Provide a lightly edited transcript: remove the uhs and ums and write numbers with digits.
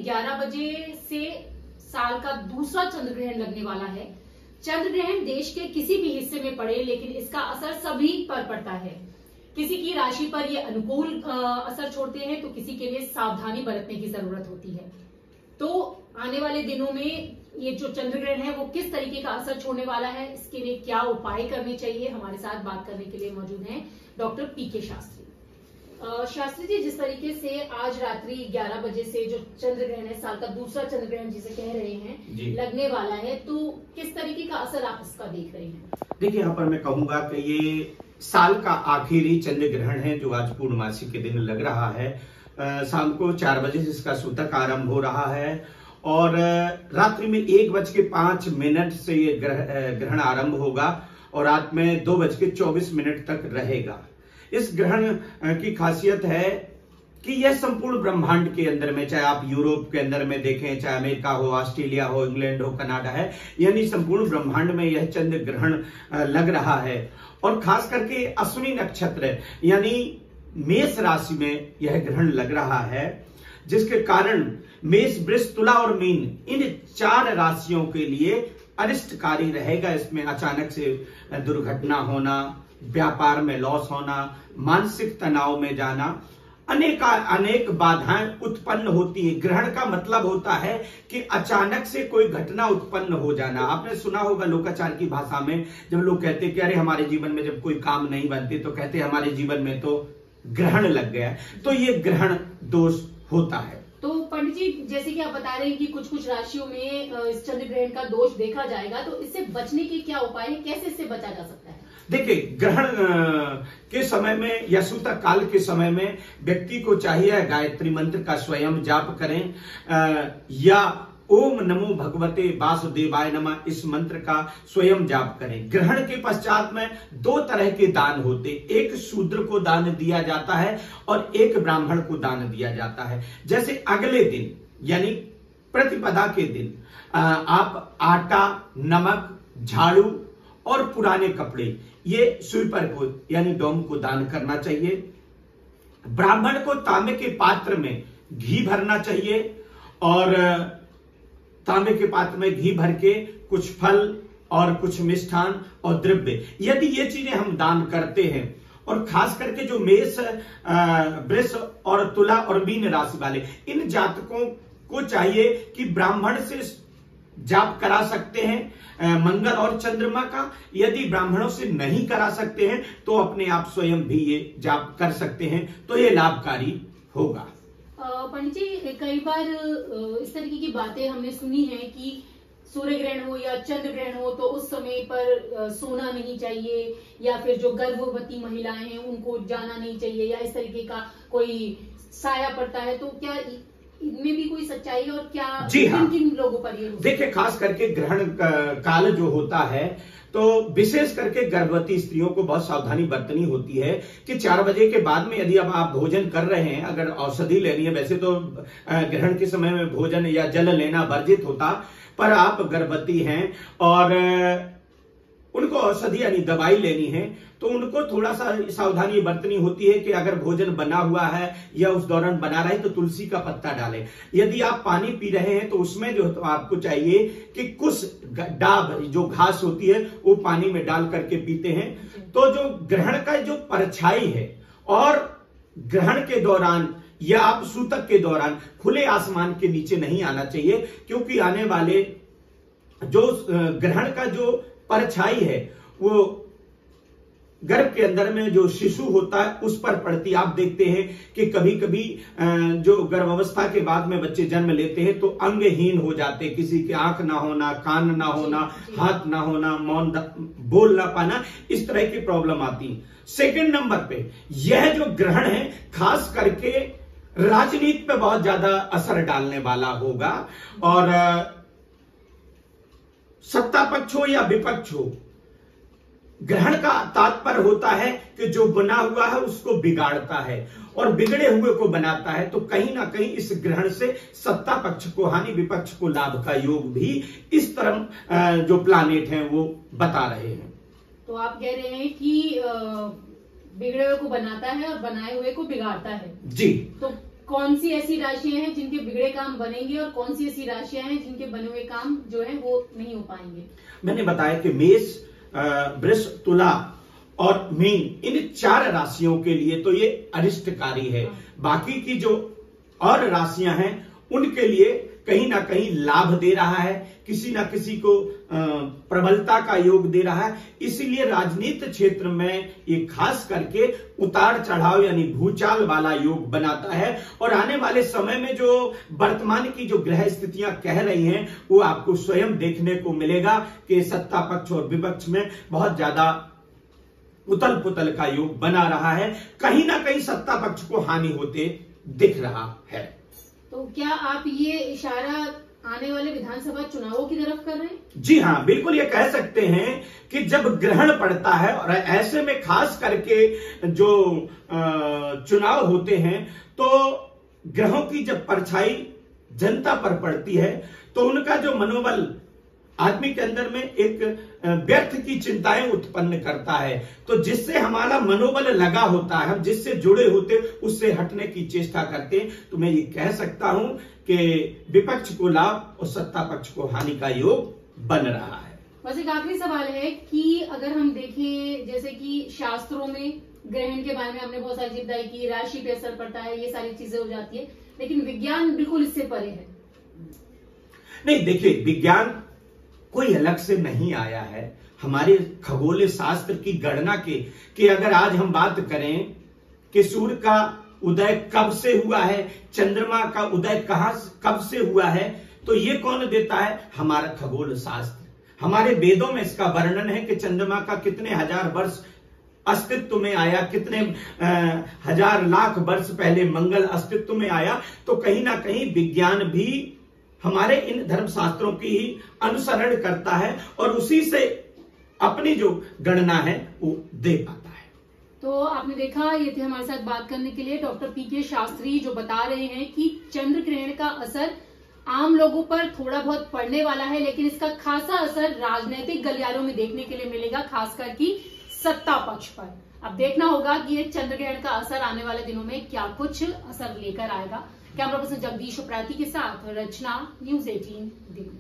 11 बजे से साल का दूसरा चंद्र ग्रहण लगने वाला है। चंद्र ग्रहण देश के किसी भी हिस्से में पड़े, लेकिन इसका असर सभी पर पड़ता है। किसी की राशि पर ये अनुकूल असर छोड़ते हैं तो किसी के लिए सावधानी बरतने की जरूरत होती है। तो आने वाले दिनों में ये जो चंद्र ग्रहण है वो किस तरीके का असर छोड़ने वाला है, इसके लिए क्या उपाय करने चाहिए, हमारे साथ बात करने के लिए मौजूद हैं डॉक्टर पीके शास्त्री। शास्त्री जी, जिस तरीके से आज रात्रि 11 बजे से जो चंद्र ग्रहण है, साल का दूसरा चंद्र ग्रहण जिसे कह रहे हैं, लगने वाला है, तो किस तरीके का असर आप इसका देख रहे हैं? देखिए, यहाँ पर मैं कहूंगा कि ये साल का आखिरी चंद्र ग्रहण है जो आज पूर्णमासी के दिन लग रहा है। शाम को 4 बजे से इसका सूतक आरंभ हो रहा है और रात्रि में 1:05 से ये ग्रहण आरंभ होगा और रात में 2:24 तक रहेगा। इस ग्रहण की खासियत है कि यह संपूर्ण ब्रह्मांड के अंदर में, चाहे आप यूरोप के अंदर में देखें, चाहे अमेरिका हो, ऑस्ट्रेलिया हो, इंग्लैंड हो, कनाडा है, यानी संपूर्ण ब्रह्मांड में यह चंद्र ग्रहण लग रहा है। और खास करके अश्विनी नक्षत्र यानी मेष राशि में यह ग्रहण लग रहा है, जिसके कारण मेष, वृष, तुला और मीन, इन 4 राशियों के लिए अनिष्टकारी रहेगा। इसमें अचानक से दुर्घटना होना, व्यापार में लॉस होना, मानसिक तनाव में जाना, अनेक बाधाएं उत्पन्न होती है। ग्रहण का मतलब होता है कि अचानक से कोई घटना उत्पन्न हो जाना। आपने सुना होगा लोकाचार की भाषा में, जब लोग कहते हैं कि अरे हमारे जीवन में जब कोई काम नहीं बनते तो कहते हैं हमारे जीवन में तो ग्रहण लग गया। तो ये ग्रहण दोष होता है। तो पंडित जी, जैसे कि आप बता रहे हैं कि कुछ कुछ राशियों में इस चंद्र ग्रहण का दोष देखा जाएगा, तो इससे बचने के क्या उपाय है, कैसे इससे बचा जा सकता है? देखिए, ग्रहण के समय में या सूतक काल के समय में व्यक्ति को चाहिए गायत्री मंत्र का स्वयं जाप करें या ओम नमो भगवते वासुदेवाय नमः इस मंत्र का स्वयं जाप करें। ग्रहण के पश्चात में 2 तरह के दान होते, एक शूद्र को दान दिया जाता है और एक ब्राह्मण को दान दिया जाता है। जैसे अगले दिन यानी प्रतिपदा के दिन आप आटा, नमक, झाड़ू और पुराने कपड़े, ये स्वीपर को यानी डोम को दान करना चाहिए। ब्राह्मण को तांबे के पात्र में घी भरना चाहिए और तांबे के पात्र में घी भर के कुछ फल और कुछ मिष्ठान और द्रव्य, यदि ये चीजें हम दान करते हैं, और खास करके जो मेष, वृष और तुला और मीन राशि वाले, इन जातकों को चाहिए कि ब्राह्मण से जाप करा सकते हैं मंगल और चंद्रमा का। यदि ब्राह्मणों से नहीं करा सकते हैं तो अपने आप स्वयं भी ये जाप कर सकते हैं, तो ये लाभकारी होगा। पंडित जी, कई बार इस तरीके की बातें हमने सुनी है कि सूर्य ग्रहण हो या चंद्र ग्रहण हो तो उस समय पर सोना नहीं चाहिए, या फिर जो गर्भवती महिलाएं हैं उनको जाना नहीं चाहिए, या इस तरीके का कोई साया पड़ता है, तो क्या इनमें भी कोई सच्चाई और क्या जी हाँ, किन लोगों पर ये? देखिए, खास करके ग्रहण काल जो होता है तो विशेष करके गर्भवती स्त्रियों को बहुत सावधानी बरतनी होती है कि 4 बजे के बाद में यदि अब आप भोजन कर रहे हैं, अगर औषधि लेनी है, वैसे तो ग्रहण के समय में भोजन या जल लेना वर्जित होता, पर आप गर्भवती हैं और उनको औषधि यानी दवाई लेनी है, तो उनको थोड़ा सा सावधानी बरतनी होती है कि अगर भोजन बना हुआ है या उस दौरान बना रहा है तो तुलसी का पत्ता डालें। यदि आप पानी पी रहे हैं तो उसमें जो तो आपको चाहिए कि कुछ डाब जो घास होती है वो पानी में डाल करके पीते हैं। तो जो ग्रहण का जो परछाई है, और ग्रहण के दौरान या आप सूतक के दौरान खुले आसमान के नीचे नहीं आना चाहिए, क्योंकि आने वाले जो ग्रहण का जो परछाई है वो गर्भ के अंदर में जो शिशु होता है उस पर पड़ती। आप देखते हैं कि कभी कभी जो गर्भावस्था के बाद में बच्चे जन्म लेते हैं तो अंगहीन हो जाते, किसी की आंख ना होना, कान ना होना, हाथ ना होना, मौन बोल ना पाना, इस तरह की प्रॉब्लम आती। सेकंड नंबर पे यह जो ग्रहण है खास करके राजनीति पे बहुत ज्यादा असर डालने वाला होगा, और सत्ता पक्ष हो या विपक्ष हो, ग्रहण का तात्पर्य होता है कि जो बना हुआ है उसको बिगाड़ता है और बिगड़े हुए को बनाता है। तो कहीं ना कहीं इस ग्रहण से सत्ता पक्ष को हानि, विपक्ष को लाभ का योग भी इस तरह जो प्लानेट हैं वो बता रहे हैं। तो आप कह रहे हैं कि बिगड़े हुए को बनाता है और बनाए हुए को बिगाड़ता है। जी। तो कौन सी ऐसी राशियां हैं जिनके बिगड़े काम बनेंगे और कौन सी ऐसी राशियां हैं जिनके बने हुए काम जो है वो नहीं हो पाएंगे? मैंने बताया कि मेष, वृष, तुला और मीन, इन 4 राशियों के लिए तो ये अरिष्टकारी है। बाकी की जो और राशियां हैं उनके लिए कहीं ना कहीं लाभ दे रहा है, किसी ना किसी को प्रबलता का योग दे रहा है। इसीलिए राजनीतिक क्षेत्र में ये खास करके उतार चढ़ाव यानी भूचाल वाला योग बनाता है। और आने वाले समय में जो वर्तमान की जो ग्रह स्थितियां कह रही हैं वो आपको स्वयं देखने को मिलेगा कि सत्ता पक्ष और विपक्ष में बहुत ज्यादा उतल पुतल का योग बना रहा है। कहीं ना कहीं सत्ता पक्ष को हानि होते दिख रहा है। तो क्या आप ये इशारा आने वाले विधानसभा चुनावों की तरफ कर रहे हैं? जी हाँ, बिल्कुल ये कह सकते हैं कि जब ग्रहण पड़ता है और ऐसे में खास करके जो चुनाव होते हैं तो ग्रहों की जब परछाई जनता पर पड़ती है तो उनका जो मनोबल आदमी के अंदर में एक व्यर्थ की चिंताएं उत्पन्न करता है। तो जिससे हमारा मनोबल लगा होता है, हम जिससे जुड़े होते उससे हटने की चेष्टा करते। तो मैं ये कह सकता हूं कि विपक्ष को लाभ और सत्ता पक्ष को हानि का योग बन रहा है। बस एक आखिरी सवाल है कि अगर हम देखें जैसे कि शास्त्रों में ग्रहण के बारे में हमने बहुत सारी चीज बताई कि राशि पे असर पड़ता है, ये सारी चीजें हो जाती है, लेकिन विज्ञान बिल्कुल इससे परे है। नहीं, देखिए, विज्ञान कोई अलग से नहीं आया है। हमारे खगोल शास्त्र की गणना के कि अगर आज हम बात करें कि सूर्य का उदय कब से हुआ है, चंद्रमा का उदय कब से हुआ है, तो ये कौन देता है? हमारा खगोल शास्त्र। हमारे वेदों में इसका वर्णन है कि चंद्रमा का कितने हजार वर्ष अस्तित्व में आया, कितने हजार लाख वर्ष पहले मंगल अस्तित्व में आया। तो कहीं ना कहीं विज्ञान भी हमारे इन धर्मशास्त्रों की ही अनुसरण करता है और उसी से अपनी जो गणना है वो दे पाता है। तो आपने देखा, ये थे हमारे साथ बात करने के लिए डॉक्टर पीके शास्त्री, जो बता रहे हैं कि चंद्र ग्रहण का असर आम लोगों पर थोड़ा बहुत पड़ने वाला है, लेकिन इसका खासा असर राजनीतिक गलियारों में देखने के लिए मिलेगा, खासकर की सत्ता पक्ष पर। अब देखना होगा कि ये चंद्र ग्रहण का असर आने वाले दिनों में क्या कुछ असर लेकर आएगा। कैमरा पर्सन जगदीश उपराती के साथ रचना, न्यूज़ 18 दिल्ली।